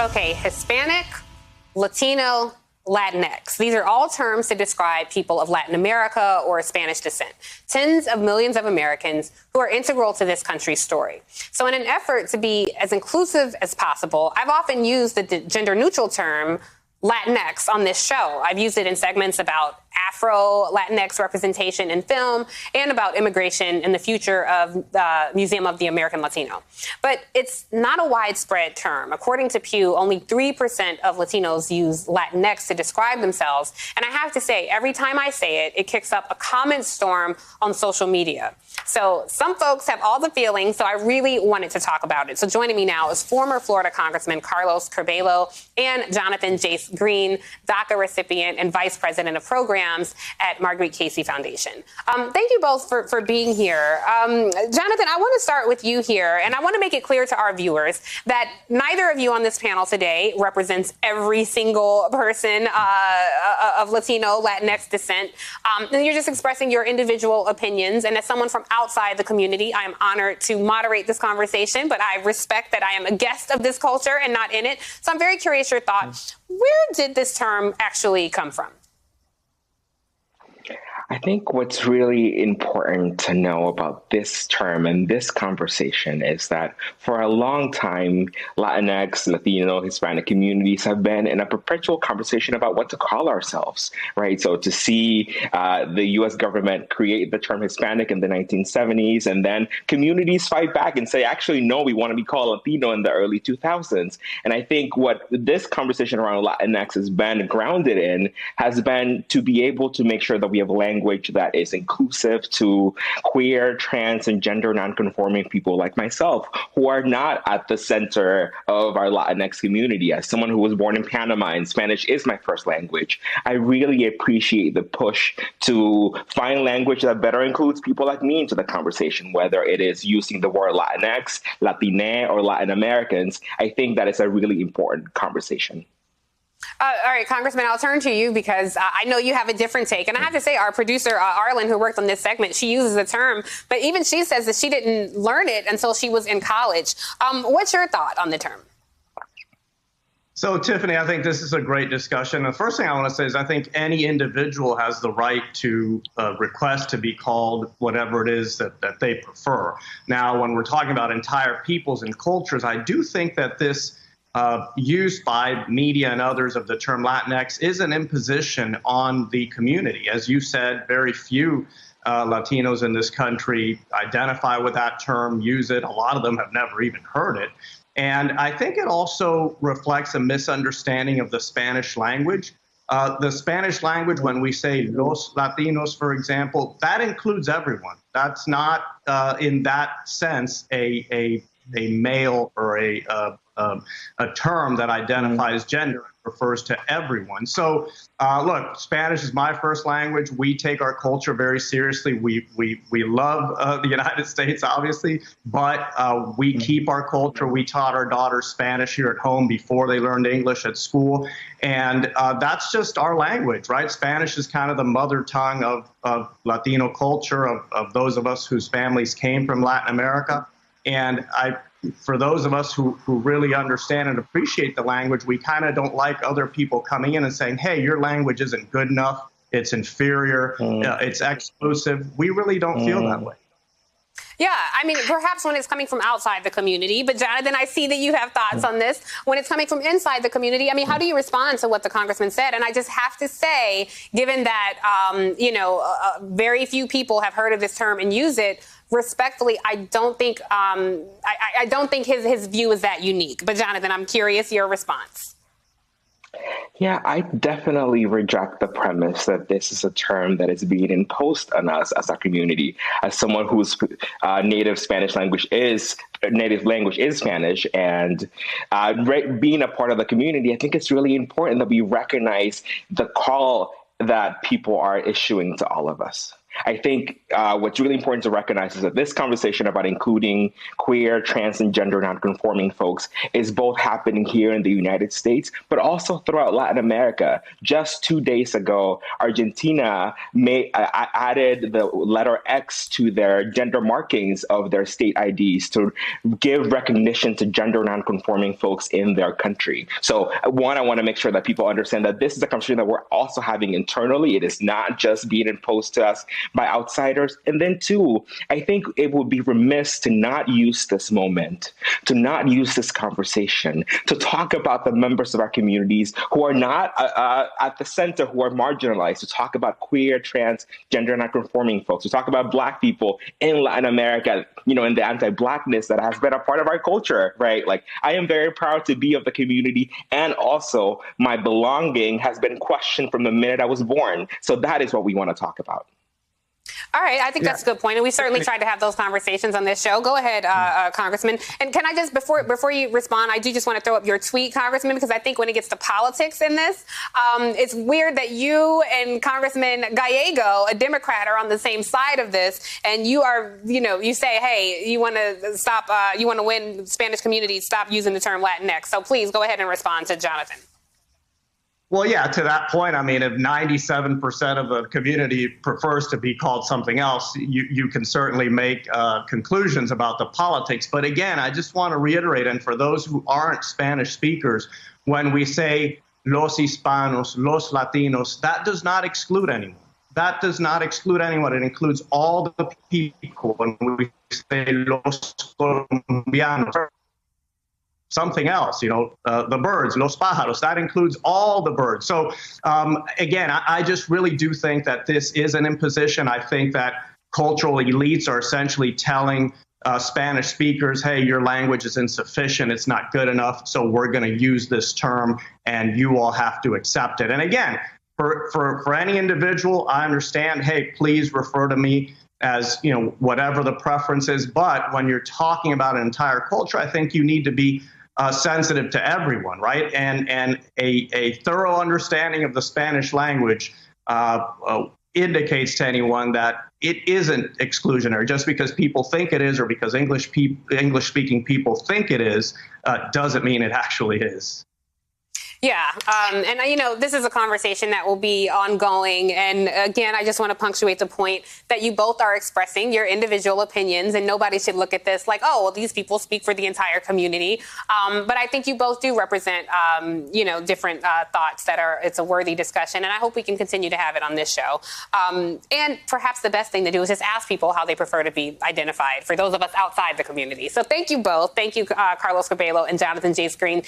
Okay, Hispanic, Latino, Latinx. These are all terms to describe people of Latin America or Spanish descent. Tens of millions of Americans who are integral to this country's story. So in an effort to be as inclusive as possible, I've often used the gender-neutral term Latinx on this show. I've used it in segments about Afro-Latinx representation in film and about immigration in the future of the Museum of the American Latino. But it's not a widespread term. According to Pew, only 3% of Latinos use Latinx to describe themselves. And I have to say, every time I say it, it kicks up a comment storm on social media. So some folks have all the feelings, so I really wanted to talk about it. So joining me now is former Florida Congressman Carlos Curbelo and Jonathan Jace Green, DACA recipient and Vice President of Programs at Marguerite Casey Foundation. Thank you both for being here. Jonathan, I want to start with you here, and I want to make it clear to our viewers that neither of you on this panel today represents every single person of Latino, Latinx descent. You're just expressing your individual opinions, and as someone from outside the community, I am honored to moderate this conversation, but I respect that I am a guest of this culture and not in it. So I'm very curious your thoughts. Where did this term actually come from? I think what's really important to know about this term and this conversation is that for a long time, Latinx, Latino, Hispanic communities have been in a perpetual conversation about what to call ourselves, right? So to see the U.S. government create the term Hispanic in the 1970s, and then communities fight back and say, actually, no, we want to be called Latino in the early 2000s. And I think what this conversation around Latinx has been grounded in has been to be able to make sure that we have language that is inclusive to queer, trans, and gender nonconforming people like myself, who are not at the center of our Latinx community. As someone who was born in Panama and Spanish is my first language, I really appreciate the push to find language that better includes people like me into the conversation, whether it is using the word Latinx, Latine, or Latin Americans. I think that is a really important conversation. All right, Congressman, I'll turn to you because I know you have a different take. And I have to say, our producer, Arlen, who worked on this segment, she uses the term, but even she says that she didn't learn it until she was in college. What's your thought on the term? So, Tiffany, I think this is a great discussion. The first thing I want to say is I think any individual has the right to request to be called whatever it is that they prefer. Now, when we're talking about entire peoples and cultures, I do think that this use by media and others of the term Latinx is an imposition on the community. As you said, very few Latinos in this country identify with that term, use it. A lot of them have never even heard it. And I think it also reflects a misunderstanding of the Spanish language. The Spanish language, when we say los Latinos, for example, that includes everyone. That's not, in that sense, a male or a term that identifies gender, refers to everyone. So, look, Spanish is my first language. We take our culture very seriously. We love the United States, obviously, but we keep our culture. We taught our daughters Spanish here at home before they learned English at school. And that's just our language, right? Spanish is kind of the mother tongue of Latino culture, of those of us whose families came from Latin America. And for those of us who really understand and appreciate the language, we kind of don't like other people coming in and saying, hey, your language isn't good enough, it's inferior, it's exclusive. We really don't feel that way. Yeah, I mean, perhaps when it's coming from outside the community, but Jonathan, I see that you have thoughts on this. When it's coming from inside the community, I mean, how do you respond to what the congressman said? And I just have to say, given that, very few people have heard of this term and use it, respectfully, I don't think I don't think his view is that unique. But Jonathan, I'm curious your response. Yeah, I definitely reject the premise that this is a term that is being imposed on us as a community. As someone whose native language is Spanish, and being a part of the community, I think it's really important that we recognize the call that people are issuing to all of us. I think what's really important to recognize is that this conversation about including queer, trans, and gender nonconforming folks is both happening here in the United States, but also throughout Latin America. Just 2 days ago, Argentina added the letter X to their gender markings of their state IDs to give recognition to gender nonconforming folks in their country. So one, I want to make sure that people understand that this is a conversation that we're also having internally. It is not just being imposed to us by outsiders. And then two, I think it would be remiss to not use this moment, to not use this conversation, to talk about the members of our communities who are not at the center, who are marginalized, to talk about queer, trans, gender nonconforming folks, to talk about Black people in Latin America, you know, and the anti-Blackness that has been a part of our culture, right? Like, I am very proud to be of the community, and also my belonging has been questioned from the minute I was born. So that is what we want to talk about. All right, I think that's a good point, and we certainly tried to have those conversations on this show. Go ahead, Congressman. And can I just, before you respond, I do just want to throw up your tweet, Congressman, because I think when it gets to politics in this, it's weird that you and Congressman Gallego, a Democrat, are on the same side of this, and you are, you know, you say, hey, you want to stop, you want to win Spanish communities, stop using the term Latinx. So please go ahead and respond to Jonathan. Well, yeah, to that point, I mean, if 97% of a community prefers to be called something else, you can certainly make conclusions about the politics. But again, I just want to reiterate, and for those who aren't Spanish speakers, when we say los hispanos, los latinos, that does not exclude anyone. That does not exclude anyone. It includes all the people. When we say los colombianos, something else, you know, the birds, los pájaros, that includes all the birds. So again, I just really do think that this is an imposition. I think that cultural elites are essentially telling Spanish speakers, hey, your language is insufficient, it's not good enough, so we're going to use this term and you all have to accept it. And again, for any individual, I understand, hey, please refer to me as, you know, whatever the preference is. But when you're talking about an entire culture, I think you need to be sensitive to everyone, right? And a thorough understanding of the Spanish language indicates to anyone that it isn't exclusionary. Just because people think it is, or because English-speaking people think it is, doesn't mean it actually is. Yeah. And, you know, this is a conversation that will be ongoing. And again, I just want to punctuate the point that you both are expressing your individual opinions, and nobody should look at this like, oh, well, these people speak for the entire community. But I think you both do represent, you know, different thoughts that are, it's a worthy discussion. And I hope we can continue to have it on this show. And perhaps the best thing to do is just ask people how they prefer to be identified for those of us outside the community. So thank you both. Thank you, Carlos Curbelo and Jonathan J. Screen.